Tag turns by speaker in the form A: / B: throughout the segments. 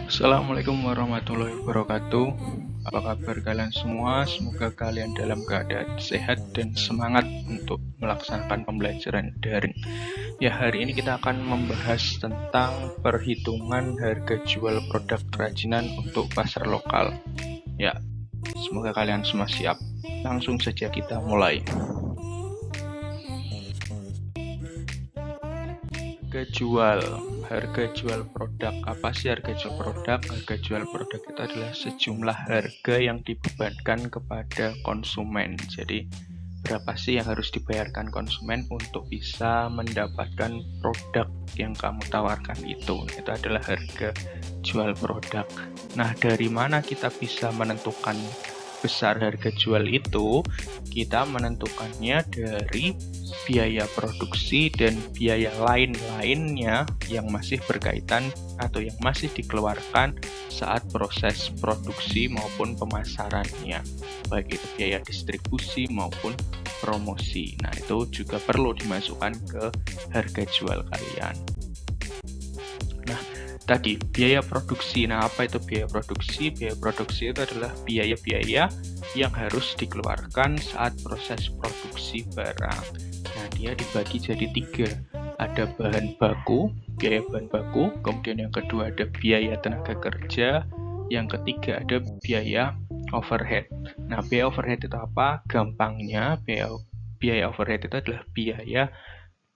A: Assalamualaikum warahmatullahi wabarakatuh. Apa kabar kalian semua? Semoga kalian dalam keadaan sehat dan semangat untuk melaksanakan pembelajaran daring. Ya, hari ini kita akan membahas tentang perhitungan harga jual produk kerajinan untuk pasar lokal. Ya, semoga kalian semua siap. Langsung saja kita mulai. Harga jual produk. Apa sih harga jual produk? Harga jual produk itu adalah sejumlah harga yang dibebankan kepada konsumen. Jadi berapa sih yang harus dibayarkan konsumen untuk bisa mendapatkan produk yang kamu tawarkan itu? Itu adalah harga jual produk. Nah, dari mana kita bisa menentukan besar harga jual itu? Kita menentukannya dari biaya produksi dan biaya lain-lainnya yang masih berkaitan atau yang masih dikeluarkan saat proses produksi maupun pemasarannya, baik itu biaya distribusi maupun promosi. Nah, itu juga perlu dimasukkan ke harga jual kalian. Nah, tadi biaya produksi. Nah, apa itu biaya produksi? Biaya produksi itu adalah biaya-biaya yang harus dikeluarkan saat proses produksi barang. Nah, dia dibagi jadi 3. Ada bahan baku, biaya bahan baku, kemudian yang kedua ada biaya tenaga kerja, yang ketiga ada biaya overhead. Nah, biaya overhead itu apa? Gampangnya, biaya overhead itu adalah biaya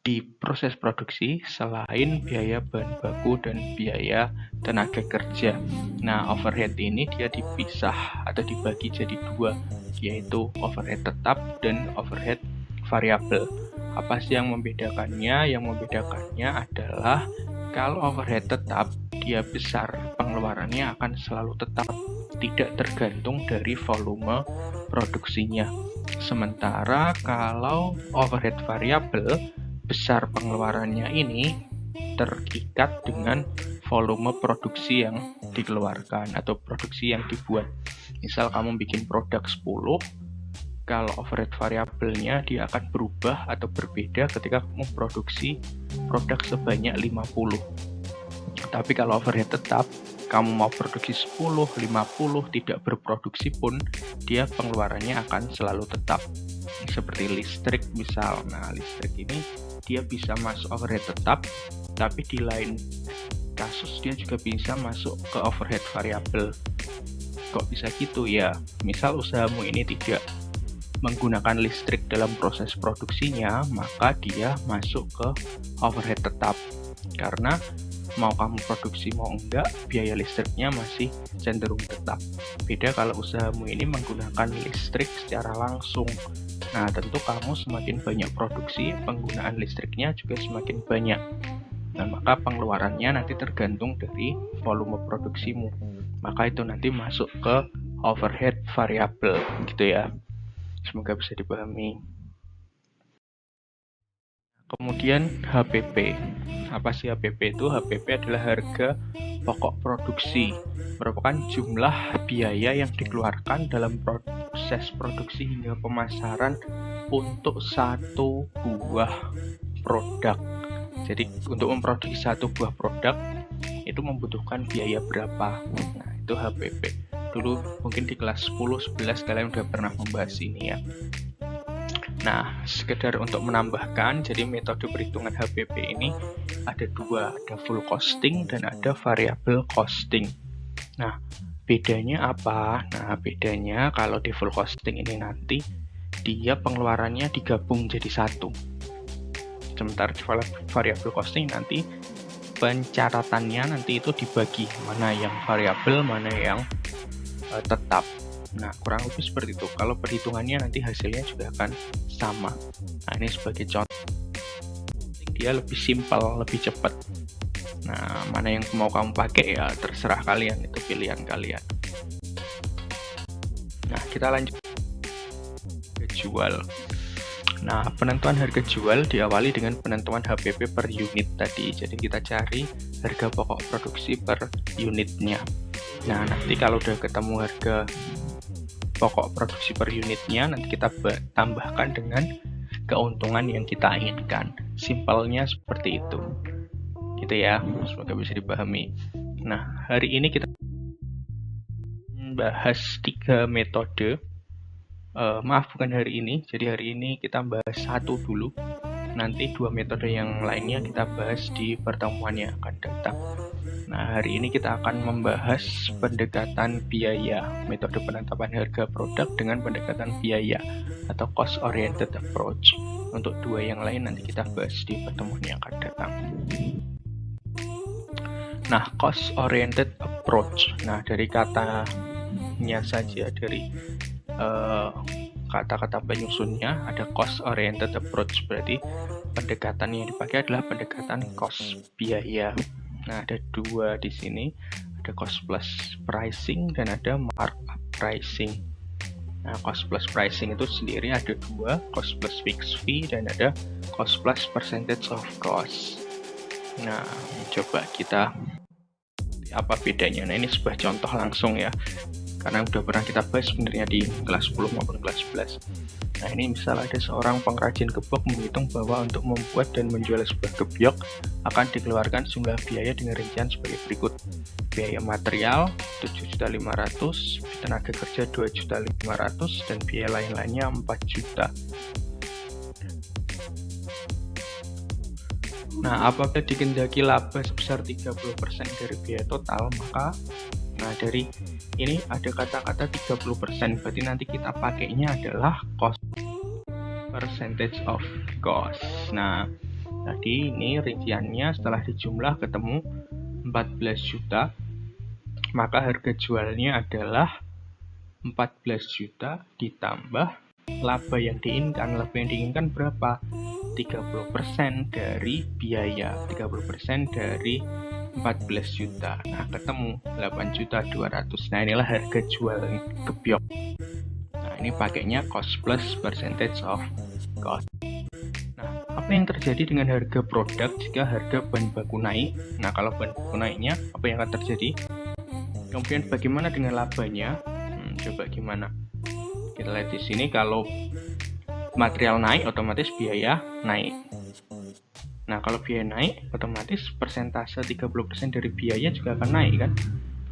A: di proses produksi selain biaya bahan baku dan biaya tenaga kerja. Nah, overhead ini dia dipisah atau dibagi jadi 2, yaitu overhead tetap dan overhead variabel. Apa sih yang membedakannya? Yang membedakannya adalah kalau overhead tetap, dia besar, pengeluarannya akan selalu tetap, tidak tergantung dari volume produksinya. Sementara kalau overhead variabel, besar pengeluarannya ini terikat dengan volume produksi yang dikeluarkan atau produksi yang dibuat. Misal kamu bikin produk 10, kalau overhead variabelnya dia akan berubah atau berbeda ketika memproduksi produk sebanyak 50. Tapi kalau overhead tetap, kamu mau produksi 10, 50, tidak berproduksi pun, dia pengeluarannya akan selalu tetap. Seperti listrik misal. Nah, listrik ini dia bisa masuk overhead tetap, tapi di lain kasus dia juga bisa masuk ke overhead variabel. Kok bisa gitu ya? Misal usahamu ini tidak menggunakan listrik dalam proses produksinya, maka dia masuk ke overhead tetap. Karena mau kamu produksi mau enggak, biaya listriknya masih cenderung tetap. Beda kalau usahamu ini menggunakan listrik secara langsung. Nah, tentu kamu semakin banyak produksi, penggunaan listriknya juga semakin banyak. Nah, maka pengeluarannya nanti tergantung dari volume produksimu. Maka itu nanti masuk ke overhead variabel, gitu ya. Semoga bisa dipahami. Kemudian HPP. Apa sih HPP itu? HPP adalah harga pokok produksi, merupakan jumlah biaya yang dikeluarkan dalam proses produksi hingga pemasaran untuk satu buah produk. Jadi untuk memproduksi satu buah produk itu membutuhkan biaya berapa? Nah, itu HPP. Dulu mungkin di kelas 10-11 kalian udah pernah membahas ini ya. Nah, sekedar untuk menambahkan, jadi metode perhitungan HPP ini ada 2, ada full costing dan ada variable costing. Nah, bedanya apa? Nah, bedanya kalau di full costing ini nanti dia pengeluarannya digabung jadi 1. Sementara di variable costing nanti pencatatannya nanti itu dibagi, mana yang variabel, mana yang tetap. Nah, kurang lebih seperti itu. Kalau perhitungannya nanti hasilnya juga akan sama. Nah, ini sebagai contoh. Dia lebih simpel, lebih cepat. Nah, mana yang mau kamu pakai ya terserah kalian, itu pilihan kalian. Nah, kita lanjut ke jual. Nah, penentuan harga jual diawali dengan penentuan HPP per unit tadi. Jadi kita cari harga pokok produksi per unitnya. Nah, nanti kalau udah ketemu harga pokok produksi per unitnya, nanti kita tambahkan dengan keuntungan yang kita inginkan. Simpelnya seperti itu. Gitu ya, semoga bisa dipahami. Nah, hari ini kita bahas 3 metode. Maaf, bukan hari ini. Jadi hari ini kita bahas satu dulu. Nanti 2 metode yang lainnya kita bahas di pertemuan yang akan datang. Nah, hari ini kita akan membahas pendekatan biaya, metode penetapan harga produk dengan pendekatan biaya atau cost oriented approach. Untuk 2 yang lain nanti kita bahas di pertemuan yang akan datang. Nah, cost oriented approach. Nah, dari katanya saja, dari kata-kata penyusunnya ada cost oriented approach, berarti pendekatan yang dipakai adalah pendekatan cost biaya. Nah, ada 2 di sini, ada cost plus pricing dan ada markup pricing. Nah, cost plus pricing itu sendiri ada 2, cost plus fixed fee dan ada cost plus percentage of cost. Nah, coba kita apa bedanya. Nah, ini sebuah contoh langsung ya, karena udah pernah kita bahas sebenarnya di kelas 10 maupun kelas 11. Nah, ini misal ada seorang pengrajin gebyok menghitung bahwa untuk membuat dan menjual sebuah gebyok akan dikeluarkan jumlah biaya dengan rincian sebagai berikut. Biaya material 7.500.000, tenaga kerja 2.500.000, dan biaya lain-lainnya 4 juta. Nah, apabila dikehendaki laba sebesar 30% dari biaya total, maka dari ini ada kata-kata 30%, berarti nanti kita pakainya adalah cost percentage of cost. Nah, tadi ini rinciannya setelah dijumlah ketemu 14 juta, maka harga jualnya adalah 14 juta ditambah laba yang diinginkan. Laba yang diinginkan berapa? 30% dari biaya, 30% dari 14 juta. Nah, ketemu 8.200.000. Nah, inilah harga jual gebyok. Nah, ini pakainya cost plus percentage of cost. Nah, apa yang terjadi dengan harga produk jika harga bahan baku naik? Nah, kalau bahan baku naiknya, apa yang akan terjadi? Kemudian bagaimana dengan labanya? Coba gimana? Kita lihat di sini, kalau material naik, otomatis biaya naik. Nah, kalau biaya naik, otomatis persentase 30% dari biaya juga akan naik kan?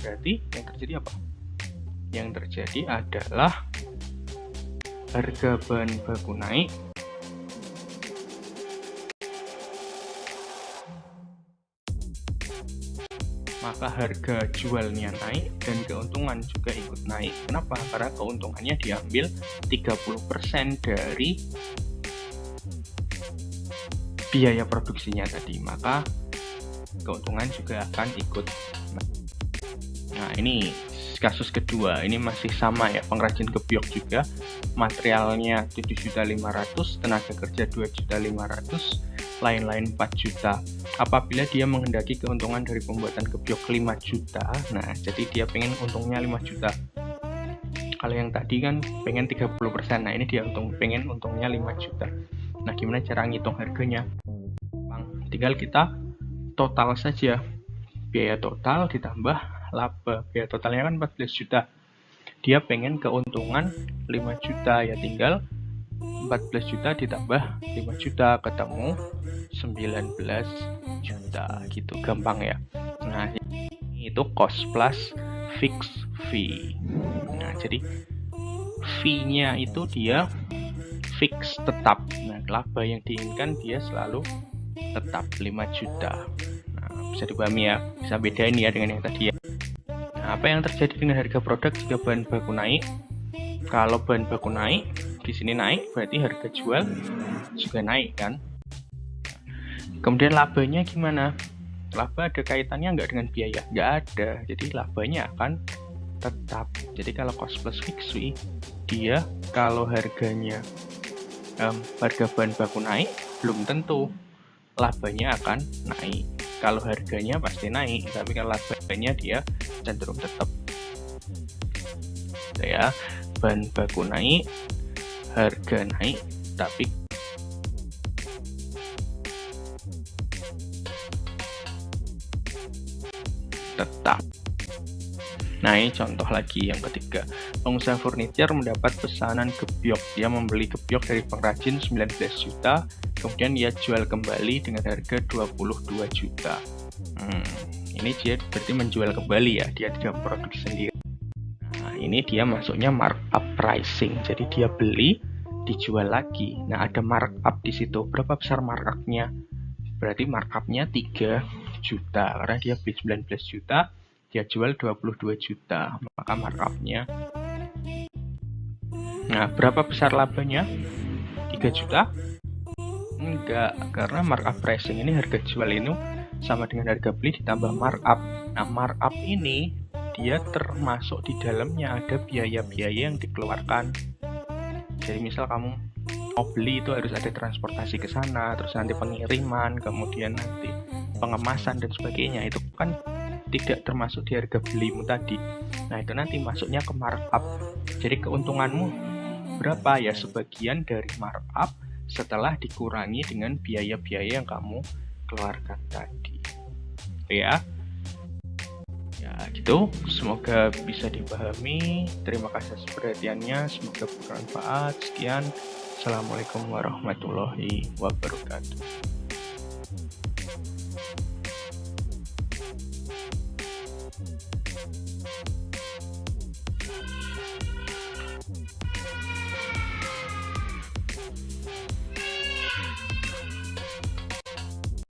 A: Berarti yang terjadi apa? Yang terjadi adalah harga bahan baku naik, maka harga jualnya naik dan keuntungan juga ikut naik. Kenapa? Karena keuntungannya diambil 30% dari biaya produksinya tadi, maka keuntungan juga akan ikut. Nah, ini kasus kedua, ini masih sama ya, pengrajin gebyok juga, materialnya 7.500.000, tenaga kerja 2.500.000, lain-lain 4 juta. Apabila dia menghendaki keuntungan dari pembuatan gebyok 5 juta, nah jadi dia pengen untungnya 5 juta. Kalau yang tadi kan pengen 30%, nah ini dia pengen untungnya 5 juta. Nah, gimana cara ngitung harganya? Tinggal kita total saja. Biaya total ditambah laba. Biaya totalnya kan 14 juta. Dia pengen keuntungan 5 juta, ya tinggal 14 juta ditambah 5 juta, ketemu 19 juta. Gitu, gampang ya. Nah, itu cost plus fixed fee. Nah, jadi fee-nya itu dia fix, tetap. Nah, laba yang diinginkan dia selalu tetap 5 juta. Nah, bisa dipahami ya, bisa bedain ya dengan yang tadi ya. Nah, apa yang terjadi dengan harga produk jika bahan baku naik? Kalau bahan baku naik, di sini naik, berarti harga jual juga naik kan. Kemudian labanya gimana? Laba ada kaitannya nggak dengan biaya? Nggak ada, jadi labanya akan tetap. Jadi kalau cost plus fixed fee, dia kalau harganya harga bahan baku naik, belum tentu labanya akan naik. Kalau harganya pasti naik, tapi kalau labanya dia cenderung tetap. Ya, bahan baku naik, harga naik, tapi tetap. Nah, ini contoh lagi yang ketiga. Pengusaha furniture mendapat pesanan gebyok. Dia membeli gebyok dari pengrajin 19 juta, kemudian ia jual kembali dengan harga 22 juta. Ini dia berarti menjual kembali ya, dia tidak produksi sendiri. Nah, ini dia masuknya markup pricing. Jadi dia beli, dijual lagi. Nah, ada markup di situ. Berapa besar markupnya? Berarti markupnya 3 juta. Karena dia beli 19 juta, dia jual 22 juta. Maka markupnya. Nah, berapa besar labanya? 3 juta? Enggak, karena markup pricing ini harga jual itu sama dengan harga beli ditambah markup. Nah, markup ini dia termasuk di dalamnya ada biaya-biaya yang dikeluarkan. Jadi misal kamu mau beli itu harus ada transportasi ke sana, terus nanti pengiriman, kemudian nanti pengemasan dan sebagainya. Itu kan tidak termasuk di harga belimu tadi. Nah, itu nanti masuknya ke markup. Jadi keuntunganmu berapa ya? Sebagian dari markup setelah dikurangi dengan biaya-biaya yang kamu keluarkan tadi. Ya gitu, semoga bisa dipahami. Terima kasih atas perhatiannya, semoga bermanfaat. Sekian, assalamualaikum warahmatullahi wabarakatuh.